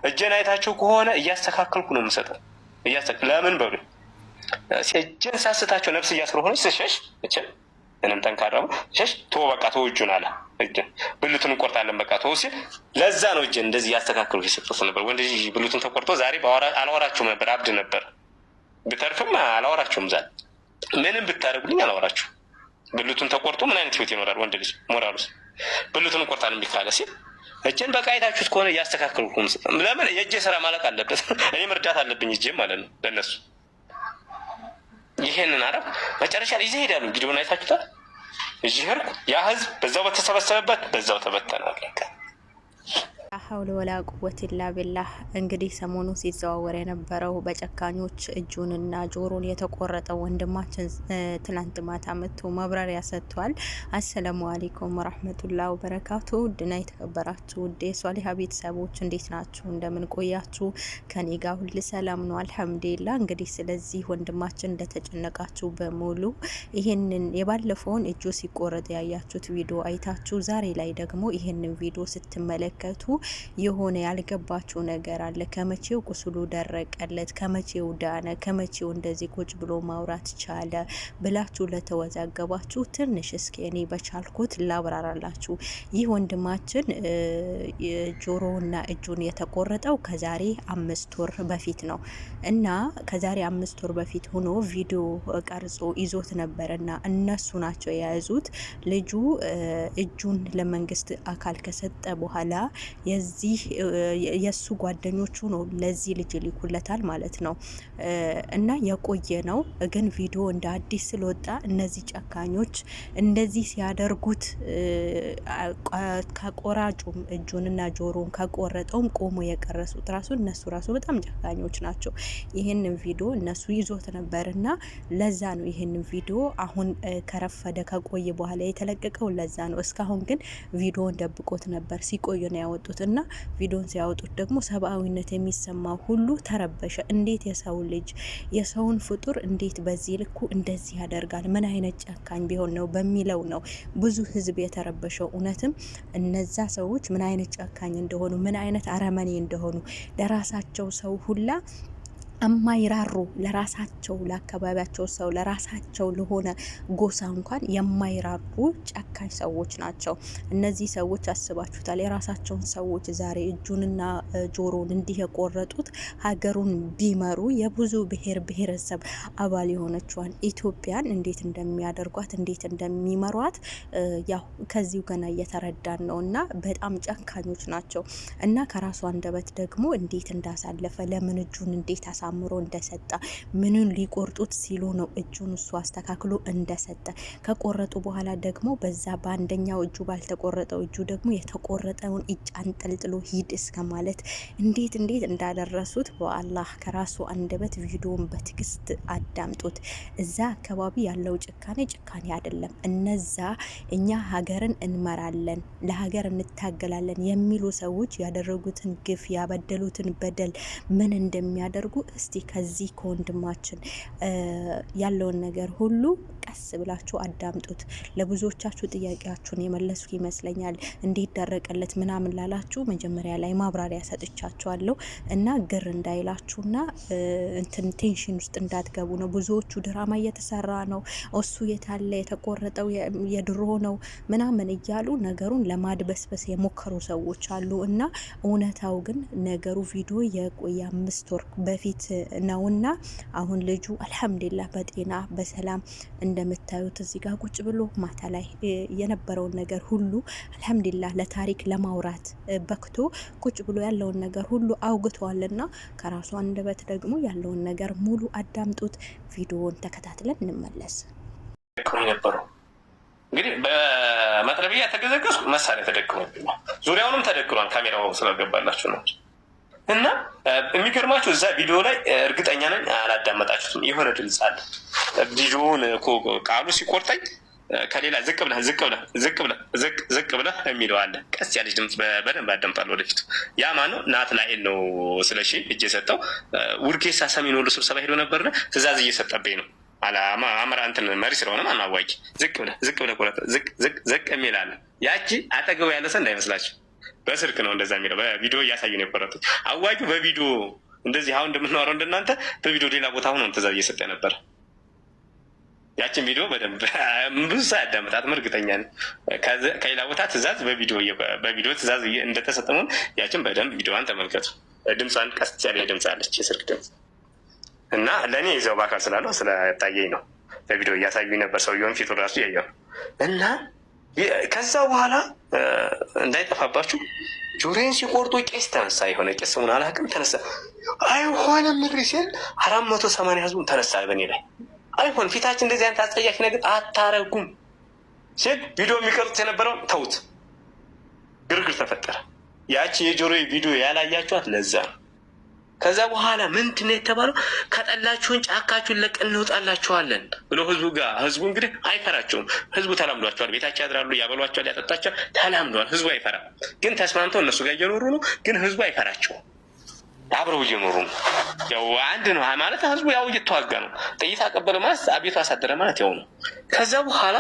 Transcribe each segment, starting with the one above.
እጄን አይታችሁ ከሆነ እያስተካከልኩ ነው የምሰጠው። ለምን በሉ እጄን ሳስታቸው ነፍስ እያስረሆነች ስሸሽ ምንም ጠንካራ ሸሽ ቶ በቃ ተወጁን አለ እጄን ብልቱን እንቆርጣለን በቃ ተው ሲል ለዛ ነው እጄን እንደዚህ እያስተካከልኩ የሰጠሁት ነበር። ወንድ ልጅ ብልቱን ተቆርጦ ዛሬ አላወራችሁም ነበር፣ አብድ ነበር። ብተርፍም አላወራችሁም፣ ዛሬ ምንም ብታደርጉልኝ አላወራችሁም። ብልቱን ተቆርጦ ምን አይነት ህይወት ይኖራል ወንድ ልጅ? ሞራሉስ ብልቱን እንቆርጣለን ቢካለ ሲል እጄን በቃ አይታችሁት ከሆነ እያስተካከልኩ ለምን የእጄ ስራ ማለቅ አለበት። እኔ መርዳት አለብኝ እጄ ማለት ነው ለእነሱ። ይሄንን አረብ መጨረሻ ላይ ይዘህ ሄዳሉ። ቪዲዮን አይታችሁታል። እዚህ ሄድኩ፣ ያ ህዝብ በዛው በተሰበሰበበት በዛው ተበተናል። ሀውለ ወላ ቁወት ኢላ ቢላህ። እንግዲህ ሰሞኑ ሲዘዋወር የነበረው በጨካኞች እጁንና ጆሮን የተቆረጠው ወንድማችን ትላንት ማታ መጥቶ ማብራሪያ ሰጥቷል። አሰላሙ አለይኩም ወራህመቱላሂ ወበረካቱ። ድና የተከበራችሁ ውድ የሷሊሃ ቤተሰቦች እንዴት ናችሁ? እንደምን ቆያችሁ? ከኔ ጋር ሁሉ ሰላም ነው አልሐምዱሊላህ። እንግዲህ ስለዚህ ወንድማችን እንደተጨነቃችሁ በሙሉ ይሄንን የባለፈውን እጁ ሲቆረጥ ያያችሁት ቪዲዮ አይታችሁ ዛሬ ላይ ደግሞ ይሄንን ቪዲዮ ስትመለከቱ የሆነ ያልገባችሁ ነገር አለ። ከመቼው ቁስሉ ደረቀለት፣ ከመቼው ዳነ፣ ከመቼው እንደዚህ ቁጭ ብሎ ማውራት ቻለ ብላችሁ ለተወዛገባችሁ ትንሽ እስኪ እኔ በቻልኩት ላብራራላችሁ። ይህ ወንድማችን ጆሮውና እጁን የተቆረጠው ከዛሬ 5 ወር በፊት ነው እና ከዛሬ 5 ወር በፊት ሆኖ ቪዲዮ ቀርጾ ይዞት ነበርና እነሱ ናቸው የያዙት። ልጁ እጁን ለመንግስት አካል ከሰጠ በኋላ የዚህ የሱ ጓደኞቹ ነው ለዚህ ልጅ ሊኩለታል ማለት ነው። እና የቆየ ነው ግን ቪዲዮ እንደ አዲስ ስለወጣ እነዚህ ጨካኞች እንደዚህ ሲያደርጉት ከቆራጩም እጁንና ጆሮን ከቆረጠውም ቆሞ የቀረሱት እነሱ ራሱ በጣም ጨካኞች ናቸው። ይህንን ቪዲዮ እነሱ ይዞት ነበርና ለዛ ነው ይህንን ቪዲዮ አሁን ከረፈደ ከቆየ በኋላ የተለቀቀው። ለዛ ነው እስካሁን ግን ቪዲዮን ደብቆት ነበር። ሲቆዩ ነው ያወጡት እና ቪዲዮን ሲያወጡት ደግሞ ሰብአዊነት የሚሰማው ሁሉ ተረበሸ። እንዴት የሰው ልጅ የሰውን ፍጡር እንዴት በዚህ ልኩ እንደዚህ ያደርጋል? ምን አይነት ጨካኝ ቢሆን ነው በሚለው ነው ብዙ ህዝብ የተረበሸው። እውነትም እነዛ ሰዎች ምን አይነት ጨካኝ እንደሆኑ፣ ምን አይነት አረመኔ እንደሆኑ ለራሳቸው ሰው ሁላ የማይራሩ ለራሳቸው ለአካባቢያቸው ሰው ለራሳቸው ለሆነ ጎሳ እንኳን የማይራሩ ጨካኝ ሰዎች ናቸው። እነዚህ ሰዎች አስባችሁታል? የራሳቸውን ሰዎች ዛሬ እጁንና ጆሮን እንዲህ የቆረጡት ሀገሩን ቢመሩ የብዙ ብሔር ብሔረሰብ አባል የሆነችዋን ኢትዮጵያን እንዴት እንደሚያደርጓት እንዴት እንደሚመሯት ያው ከዚሁ ገና እየተረዳን ነው። እና በጣም ጨካኞች ናቸው። እና ከራሱ አንደበት ደግሞ እንዴት እንዳሳለፈ ለምን እጁን እንዴት አምሮ እንደሰጠ ምንን ሊቆርጡት ሲሉ ነው እጁን እሱ አስተካክሎ እንደሰጠ። ከቆረጡ በኋላ ደግሞ በዛ በአንደኛው እጁ ባልተቆረጠው እጁ ደግሞ የተቆረጠውን እጅ አንጠልጥሎ ሂድ እስከ ማለት እንዴት እንዳደረሱት በአላህ ከራሱ አንደበት ቪዲዮን በትግስት አዳምጡት። እዛ አካባቢ ያለው ጭካኔ አይደለም። እነዛ እኛ ሀገርን እንመራለን ለሀገር እንታገላለን የሚሉ ሰዎች ያደረጉትን ግፍ ያበደሉትን በደል ምን እንደሚያደርጉ እስቲ ከዚህ ከወንድማችን ያለውን ነገር ሁሉ ቀስ ብላችሁ አዳምጡት። ለብዙዎቻችሁ ጥያቄያችሁን የመለስኩ ይመስለኛል። እንዴት ደረቀለት ምናምን ላላችሁ መጀመሪያ ላይ ማብራሪያ ሰጥቻችኋለሁ እና ግር እንዳይላችሁና ቴንሽን ውስጥ እንዳትገቡ ነው። ብዙዎቹ ድራማ እየተሰራ ነው፣ እሱ የታለ የተቆረጠው የድሮ ነው ምናምን እያሉ ነገሩን ለማድበስበስ የሞከሩ ሰዎች አሉ እና እውነታው ግን ነገሩ ቪዲዮ የቆየ 5 ወር በፊት ነውና አሁን ልጁ አልሐምዱሊላህ በጤና በሰላም እንደምታዩት እዚህ ጋር ቁጭ ብሎ ማታ ላይ የነበረውን ነገር ሁሉ አልሐምዱሊላህ ለታሪክ ለማውራት በክቶ ቁጭ ብሎ ያለውን ነገር ሁሉ አውግቷልና ከራሱ አንደበት ደግሞ ያለውን ነገር ሙሉ አዳምጡት። ቪዲዮውን ተከታትለን እንመለስ። እንግዲህ በመጥረቢያ ተገዘገዝኩ፣ መሳሪያ ተደቅሞብኝ ዙሪያውንም ተደቅኗል። ካሜራው ስለገባላችሁ ነው። እና የሚገርማችሁ እዛ ቪዲዮ ላይ እርግጠኛ ነኝ አላዳመጣችሁትም። የሆነ ድምፅ አለ። ቪዲዮውን ቃሉ ሲቆርጠኝ ከሌላ ዝቅ ብለህ የሚለው አለ። ቀስ ያለች ድምፅ በደንብ አዳምጣለሁ ወደፊቱ። ያ ማነው? ናትናኤል ነው። ስለሺ እጅ የሰጠው ውርጌሳ ሰሜን ወሎ ስብሰባ ሄዶ ነበርና ትእዛዝ እየሰጠብኝ ነው። አማራ እንትን መሪ ስለሆነ ማን አዋቂ ዝቅ ብለህ ቁረጥ ዝቅ የሚል አለ። ያቺ አጠገቡ ያለ ሰው እንዳይመስላችሁ በስልክ ነው እንደዛ የሚለው። በቪዲዮ እያሳዩ ነው የቆረጡት። አዋጁ በቪዲዮ እንደዚህ አሁን እንደምናወራው እንደናንተ በቪዲዮ ሌላ ቦታ ሆኖ ትእዛዝ እየሰጠ ነበር። ያችን ቪዲዮ በደንብ ብዙ ሰው ያዳምጣትም እርግጠኛ ነኝ። ከሌላ ቦታ ትእዛዝ በቪዲዮ ትእዛዝ እንደተሰጠሙን ያችን በደንብ ቪዲዮዋን ተመልከቱ። ድምጿን ቀስ ያለ ድምፅ አለች፣ የስልክ ድምፅ እና ለእኔ ይዘው በአካል ስላለው ስለታየኝ ነው። በቪዲዮ እያሳዩኝ ነበር። ሰውየውን ፊቱ ራሱ ያየው እና ከዛ በኋላ እንዳይጠፋባችሁ ጆሮዬን ሲቆርጡ ቄስ ተነሳ። የሆነ ቄስ ስሙን አላውቅም፣ ተነሳ። አይሆንም ምሪ ሲል 480 ህዝቡን ተነሳ በእኔ ላይ። አይሆን ፊታችን እንደዚህ አይነት አስጠያፊ ነገር አታረጉም ሲል ቪዲዮ የሚቀርጹት የነበረው ተውት፣ ግርግር ተፈጠረ። ያቺ የጆሮ ቪዲዮ ያላያችኋት ለዛ ነው። ከዛ በኋላ ምንድን ነው የተባለው? ከጠላችሁን ጫካችሁን ለቀን እንወጣላችኋለን ብሎ ህዝቡ እንግዲህ አይፈራቸውም። ህዝቡ ተላምዷቸዋል። ቤታቸው ያድራሉ፣ ያበሏቸዋል፣ ያጠጣቸዋል። ተላምዷል። ህዝቡ አይፈራም። ግን ተስማምተው እነሱ ጋር እየኖሩ ነው። ግን ህዝቡ አይፈራቸውም። አብረው እየኖሩ ነው። ያው አንድ ነው ማለት ህዝቡ ያው እየተዋጋ ነው። ጥይት አቀበለ ማለት አቤቱ አሳደረ ማለት ያው ነው። ከዛ በኋላ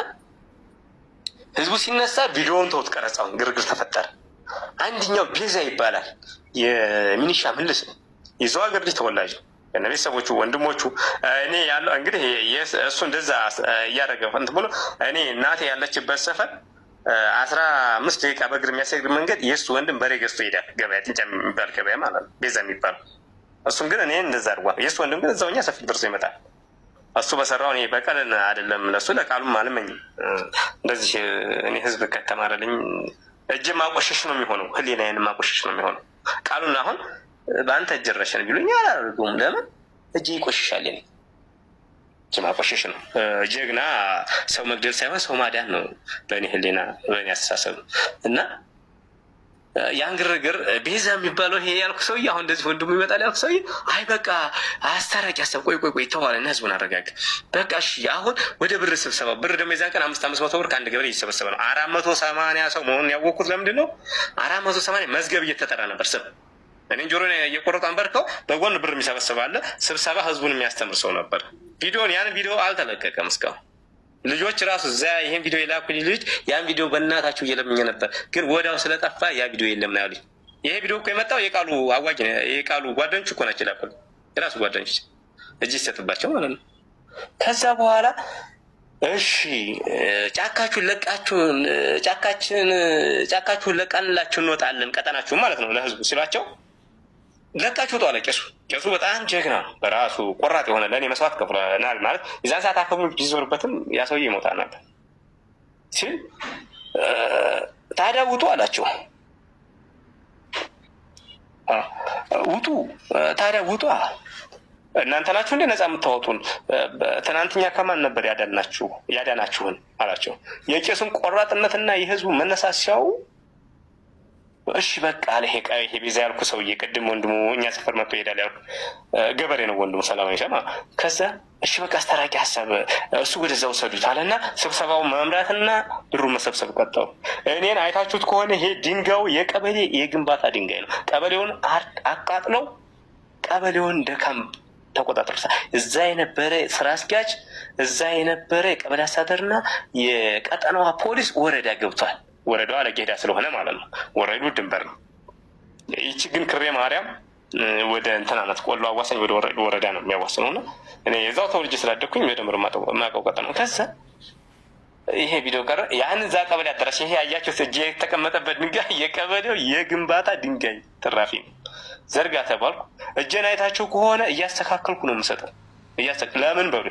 ህዝቡ ሲነሳ ቪዲዮውን ተውት፣ ቀረጻውን ግርግር ተፈጠረ። አንድኛው ቤዛ ይባላል የሚኒሻ ምልስ ነው። የዛው ሀገር ልጅ ተወላጅ ነው። ቤተሰቦቹ ወንድሞቹ እኔ ያለው እንግዲህ እሱ እንደዛ እያደረገ እንትን ብሎ እኔ እናቴ ያለችበት ሰፈር 15 ደቂቃ በእግር የሚያስሄድ መንገድ የእሱ ወንድም በሬ ገዝቶ ይሄዳል። ገበያ ጥንጫ የሚባል ገበያ ማለት ነው፣ ቤዛ የሚባል እሱም ግን እኔ እንደዛ አድርጓል። የእሱ ወንድም ግን እዛውኛ ሰፊ ደርሶ ይመጣል። እሱ በሰራው እኔ በቀልን አይደለም ለሱ ለቃሉም አልመኝም። እንደዚህ እኔ ህዝብ ከተማረልኝ እጅ ማቆሸሽ ነው የሚሆነው፣ ህሊናዬን ማቆሸሽ ነው የሚሆነው። ቃሉን አሁን በአንተ እጅ ረሸን ቢሉኝ አላደርገውም። ለምን እጅ ይቆሽሻል? እኔ እጅ ማቆሸሽ ነው። ጀግና ሰው መግደል ሳይሆን ሰው ማዳን ነው በእኔ ህሊና፣ በእኔ አስተሳሰብ እና ያን ግርግር ቤዛ የሚባለው ይሄ ያልኩ ሰውዬ አሁን እንደዚህ ወንድሙ ይመጣል ያልኩ ሰውዬ አይ በቃ አስታራቂ ሀሳብ ቆይ ተዋልና ህዝቡን አረጋግ በቃ እሺ። አሁን ወደ ብር ስብሰባ ብር ደግሞ የዛን ቀን 500 ብር ከአንድ ገበሬ እየተሰበሰበ ነው። 480 ሰው መሆኑን ያወቅኩት ለምንድን ነው? 480 መዝገብ እየተጠራ ነበር ስም እኔ ጆሮን እየቆረጡ አንበርከው በጎን ብር የሚሰበስባለ ስብሰባ ህዝቡን የሚያስተምር ሰው ነበር። ያን ቪዲዮ አልተለቀቀም እስካሁን። ልጆች ራሱ እዛ ይሄን ቪዲዮ የላኩልኝ ልጅ ያን ቪዲዮ በእናታችሁ እየለምኘ ነበር፣ ግን ወዲያው ስለጠፋ ያ ቪዲዮ የለም ነው ያሉኝ። ይሄ ቪዲዮ እኮ የመጣው የቃሉ አዋጅ ነው። የቃሉ ጓደኞች እኮ ናቸው የላኩልኝ፣ የራሱ ጓደኞች እጅ ይሰጥባቸው ማለት ነው። ከዛ በኋላ እሺ ጫካችሁን ለቃንላችሁ እንወጣለን ቀጠናችሁን ማለት ነው ለህዝቡ ሲሏቸው ለቃችሁ ተዋለ። ቄሱ በጣም ጀግና ነው፣ በራሱ ቆራጥ የሆነ ለእኔ መስዋዕት ከፍለናል ማለት የዛን ሰዓት አፈሙ ቢዞርበትም ያ ሰውዬ ይሞታል ነበር ሲል ታዲያ ውጡ አላቸው። ታዲያ ውጡ እናንተ ናችሁ እንደ ነፃ የምታወጡን? ትናንትኛ ከማን ነበር ያዳናችሁን አላቸው። የቄሱን ቆራጥነትና የህዝቡ መነሳት ሲያዩ እሺ በቃ አለ። ይሄ ቤዛ ያልኩ ሰውዬ ቅድም ወንድሙ እኛ ሰፈር መጥቶ ይሄዳል ያልኩ ገበሬ ነው ወንድሙ ሰላማዊ ሰማ። ከዛ እሺ በቃ አስታራቂ ሀሳብ እሱ ወደዛ ወሰዱት አለና ስብሰባውን መምራትና ብሩን መሰብሰብ ቀጠሉ። እኔን አይታችሁት ከሆነ ይሄ ድንጋዩ የቀበሌ የግንባታ ድንጋይ ነው። ቀበሌውን አቃጥለው ቀበሌውን እንደ ካምፕ ተቆጣጥሮታ እዛ የነበረ ስራ አስኪያጅ፣ እዛ የነበረ የቀበሌ አስተዳደርና የቀጠናዋ ፖሊስ ወረዳ ገብቷል። ወረዳዋ ለጌዳ ስለሆነ ማለት ነው። ወረዱ ድንበር ነው። ይቺ ግን ክሬ ማርያም ወደ እንትናነት ቆሎ አዋሳኝ ወደ ወረዳ ነው የሚያዋስነው እና እኔ የዛው ተወልጄ ስላደኩኝ በደንብ የማውቀው ቀጠና ነው። ከዛ ይሄ ቪዲዮ ቀረ። ያን እዛ ቀበሌ አዳራሽ ይሄ ያያችሁት እጄ የተቀመጠበት ድንጋይ የቀበሌው የግንባታ ድንጋይ ትራፊ ነው። ዘርጋ ተባልኩ። እጄን አይታችሁ ከሆነ እያስተካከልኩ ነው የምሰጠው። ለምን በሉ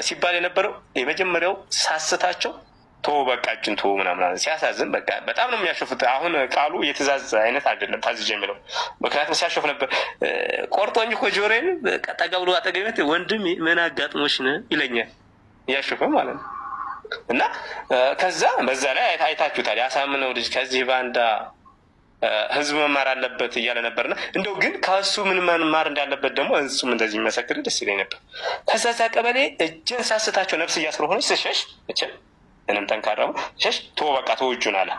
ሲባል የነበረው የመጀመሪያው ሳስታቸው በቃ እጅን ምናምን ሲያሳዝን በቃ በጣም ነው የሚያሸፉት። አሁን ቃሉ የትእዛዝ አይነት አይደለም ታዝዤ የሚለው ምክንያቱም ሲያሸፉ ነበር። ቆርጦኝ እኮ ጆሮዬን ጠጋ ብሎ አጠገቤት ወንድም ምን አጋጥሞሽ ነው ይለኛል እያሸፈ ማለት ነው። እና ከዛ በዛ ላይ አይታችሁታል። ያሳምነው ልጅ ከዚህ ባንዳ ህዝብ መማር አለበት እያለ ነበርና እንደው ግን ከእሱ ምን መማር እንዳለበት ደግሞ እሱም እንደዚህ የሚመሰክር ደስ ይለኝ ነበር። ከዛ ዛ ቀበሌ እጅን ሳስታቸው ነፍስ እያስለሆነች ስሸሽ ምንም ጠንካራው ሸሽ በቃ ተወጁን አለ።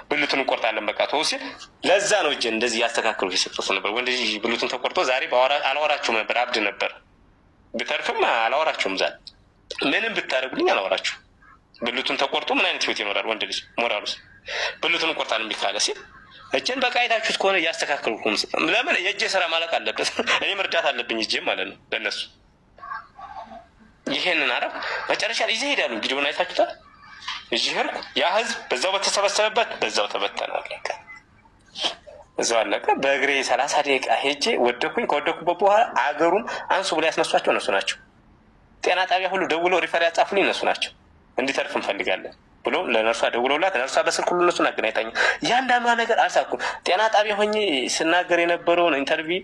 ብልቱን እንቆርጣለን በቃ ተው ሲል ለዛ ነው እጅን እንደዚህ ያስተካክሉ ሲሰጥቶ ነበር። ወንድ ልጅ ብልቱን ተቆርጦ ዛሬ አላወራችሁም ነበር፣ አብድ ነበር። ብተርፍም አላወራችሁም፣ ዛሬ ምንም ብታደርጉልኝ አላወራችሁም። ብልቱን ተቆርጦ ምን አይነት ህይወት ይኖራል ወንድ ልጅ ሞራሉስ? ብልቱን ቆርጣን የሚካለ ሲል እጄን በቃ አይታችሁት ከሆነ እያስተካከልኩ ለምን የእጄ ስራ ማለቅ አለበት። እኔ መርዳት አለብኝ እጄ ማለት ነው ለእነሱ። ይሄንን አረብ መጨረሻ ላይ ይዘህ ሄዳሉ። ቪዲዮን አይታችሁታል። እዚህ ሄድኩ። ያ ህዝብ በዛው በተሰበሰበበት በዛው ተበተነ፣ አለቀ። እዛው አለቀ። በእግሬ 30 ደቂቃ ሄጄ ወደኩኝ። ከወደኩበት በኋላ አገሩም አንሱ ብሎ ያስነሷቸው እነሱ ናቸው። ጤና ጣቢያ ሁሉ ደውለው ሪፈር ያጻፉልኝ እነሱ ናቸው። እንዲተርፍ እንፈልጋለን ብሎ ለነርሷ ደውለውላት ነርሷ በስልክ ሁሉ እነሱን አገናኝታኝ እያንዳንዷ ነገር አልሳኩም። ጤና ጣቢያ ሆኜ ስናገር የነበረውን ኢንተርቪው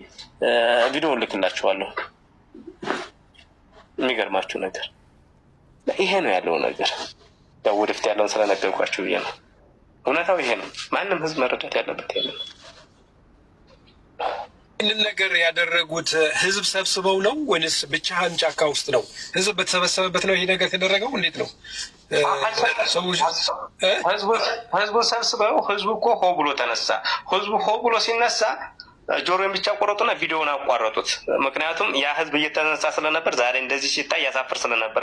ቪዲዮ ልክላችኋለሁ። የሚገርማችሁ ነገር ይሄ ነው ያለው ነገር። ያው ወደፊት ያለውን ስለነገርኳችሁ ብዬ ነው። እውነታው ይሄ ነው። ማንም ህዝብ መረዳት ያለበት ያለ ነው። ይህንን ነገር ያደረጉት ህዝብ ሰብስበው ነው ወይንስ ብቻህን ጫካ ውስጥ ነው? ህዝብ በተሰበሰበበት ነው ይሄ ነገር የተደረገው? እንዴት ነው? ህዝቡ ሰብስበው፣ ህዝቡ እኮ ሆ ብሎ ተነሳ። ህዝቡ ሆ ብሎ ሲነሳ ጆሮን ብቻ ቆረጡና ቪዲዮውን አቋረጡት። ምክንያቱም ያ ህዝብ እየተነሳ ስለነበር ዛሬ እንደዚህ ሲታይ ያሳፍር ስለነበረ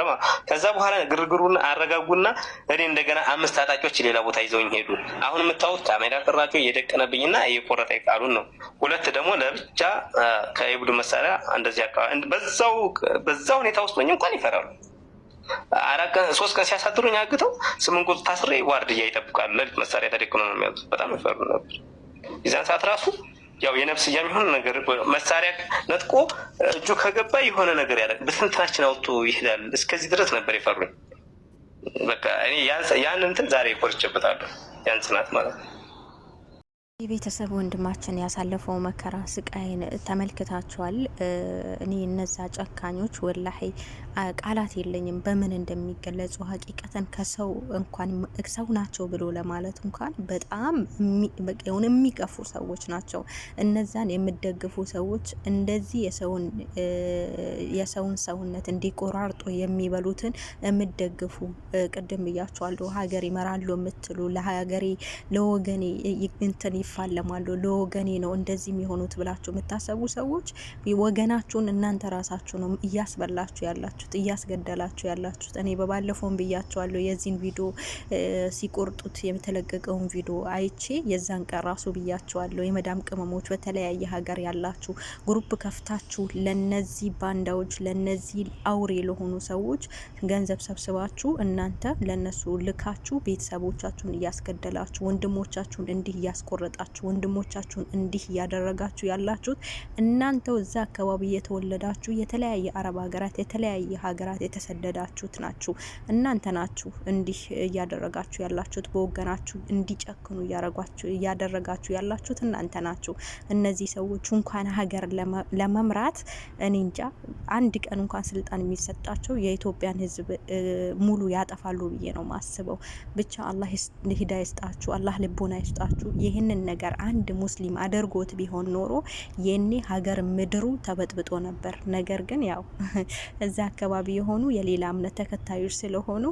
ከዛ በኋላ ግርግሩን አረጋጉና እኔ እንደገና 5 ታጣቂዎች ሌላ ቦታ ይዘውኝ ሄዱ። አሁን የምታዩት ካሜራ ቅራቸው እየደቀነብኝና እየቆረጠ ቃሉን ነው። 2 ደግሞ ለብቻ ከኢብዱ መሳሪያ እንደዚህ አካባቢ በዛው ሁኔታ ውስጥ ሆኜ እንኳን ይፈራሉ። 3 ቀን ሲያሳድሩኝ አግተው 8 ቁጥር ታስሬ ዋርድያ ይጠብቃሉ። ለሊት መሳሪያ ተደቅኖ ነው የሚያዙት። በጣም ይፈሩ ነበር። የዛን ሰዓት ራሱ ያው የነፍስያ የሚሆን ነገር መሳሪያ ነጥቆ እጁ ከገባ የሆነ ነገር ያደርግ በትንትናችን አውጥቶ ይሄዳል። እስከዚህ ድረስ ነበር የፈሩኝ። በቃ እኔ ያን እንትን ዛሬ ቆርጬበታለሁ። ያን ጽናት ማለት ነው። የቤተሰብ ወንድማችን ያሳለፈው መከራ ስቃይን ተመልክታችኋል። እኔ እነዛ ጨካኞች ወላሂ ቃላት የለኝም በምን እንደሚገለጹ። ሀቂቀተን ከሰው እንኳን ሰው ናቸው ብሎ ለማለት እንኳን በጣም የሆነ የሚቀፉ ሰዎች ናቸው። እነዛን የምደግፉ ሰዎች እንደዚህ የሰውን ሰውነት እንዲቆራርጡ የሚበሉትን የምደግፉ ቅድም ብያቸዋለሁ። ሀገር ይመራሉ የምትሉ ለሀገሬ ለወገኔ እንትን ይፋለማሉ ለወገኔ ነው እንደዚህ የሚሆኑት ብላችሁ የምታሰቡ ሰዎች ወገናችሁን እናንተ ራሳችሁ ነው እያስበላችሁ ያላችሁት፣ እያስገደላችሁ ያላችሁት። እኔ በባለፈውም ብያቸዋለሁ። የዚህን ቪዲዮ ሲቆርጡት የተለቀቀውን ቪዲዮ አይቼ የዛን ቀን ራሱ ብያቸዋለሁ። የመዳም ቅመሞች በተለያየ ሀገር ያላችሁ ግሩፕ ከፍታችሁ ለነዚህ ባንዳዎች ለነዚህ አውሬ ለሆኑ ሰዎች ገንዘብ ሰብስባችሁ እናንተ ለነሱ ልካችሁ ቤተሰቦቻችሁን እያስገደላችሁ ወንድሞቻችሁን እንዲህ እያስቆረጣችሁ ወንድሞቻችሁን እንዲህ እያደረጋችሁ ያላችሁት እናንተው እዛ አካባቢ የተወለዳችሁ የተለያየ አረብ ሀገራት የተለያየ ሀገራት የተሰደዳችሁት ናችሁ። እናንተ ናችሁ እንዲህ እያደረጋችሁ ያላችሁት። በወገናችሁ እንዲጨክኑ እያደረጋችሁ ያላችሁት እናንተ ናችሁ። እነዚህ ሰዎች እንኳን ሀገር ለመምራት እኔ እንጃ አንድ ቀን እንኳን ስልጣን የሚሰጣቸው የኢትዮጵያን ሕዝብ ሙሉ ያጠፋሉ ብዬ ነው ማስበው። ብቻ አላህ ሂዳያ ይስጣችሁ፣ አላህ ልቦና ይስጣችሁ። ይህንን ነገር አንድ ሙስሊም አድርጎት ቢሆን ኖሮ የኔ ሀገር ምድሩ ተበጥብጦ ነበር። ነገር ግን ያው እዛ አካባቢ የሆኑ የሌላ እምነት ተከታዮች ስለሆኑ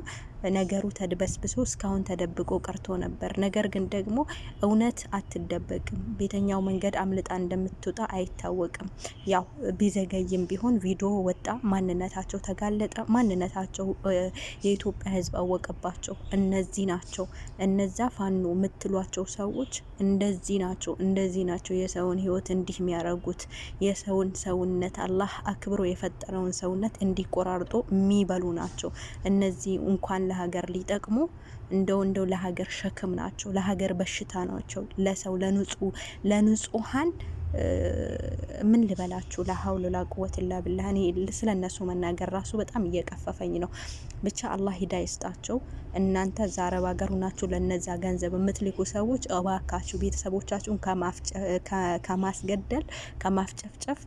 ነገሩ ተድበስብሶ እስካሁን ተደብቆ ቀርቶ ነበር። ነገር ግን ደግሞ እውነት አትደበቅም። ቤተኛው መንገድ አምልጣ እንደምትወጣ አይታወቅም። ያው ቢዘገይም ቢሆን ቪዲዮ ወጣ፣ ማንነታቸው ተጋለጠ፣ ማንነታቸው የኢትዮጵያ ሕዝብ አወቀባቸው። እነዚህ ናቸው እነዛ ፋኖ የምትሏቸው ሰዎች እንደዚህ ናቸው የሰውን ሕይወት እንዲህ የሚያረጉት የሰውን ሰውነት አላህ አክብሮ የፈጠረውን ሰውነት እንዲቆራርጦ የሚበሉ ናቸው። እነዚህ እንኳን ለሀገር ሊጠቅሙ እንደው ለሀገር ሸክም ናቸው፣ ለሀገር በሽታ ናቸው። ለሰው ለንጹሃን ምን ልበላችሁ ላሀውል ላቁወት ላ ብላ። እኔ ስለነሱ መናገር ራሱ በጣም እየቀፈፈኝ ነው። ብቻ አላህ ሂዳያ ይስጣቸው። እናንተ እዛ አረብ ሀገር ናችሁ ለነዛ ገንዘብ የምትልኩ ሰዎች እባካችሁ ቤተሰቦቻችሁን ከማስገደል ከማፍጨፍጨፍ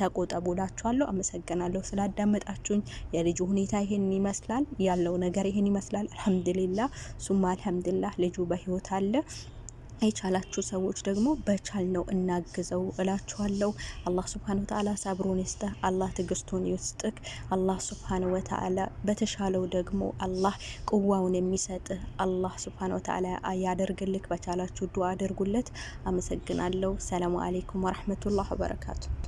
ተቆጠቡላችኋለሁ። አመሰግናለሁ ስላዳመጣችሁኝ። የልጁ ሁኔታ ይሄን ይመስላል፣ ያለው ነገር ይሄን ይመስላል። አልሐምዱሊላህ ሱማ አልሐምዱሊላህ ልጁ በህይወት አለ። የቻላችሁ ሰዎች ደግሞ በቻል ነው እናግዘው እላችኋለሁ። አላህ ሱብሓነሁ ወተዓላ ሰብሩን ይስጥህ፣ አላህ ትዕግስቱን ይስጥህ። አላህ ሱብሓነሁ ወተዓላ በተሻለው ደግሞ አላህ ቁዋውን የሚሰጥህ አላህ ሱብሓነሁ ወተዓላ ያደርግልክ። በቻላችሁ ዱዓ አድርጉለት። አመሰግናለሁ። ሰላሙ አለይኩም ወራህመቱላሂ ወበረካቱ።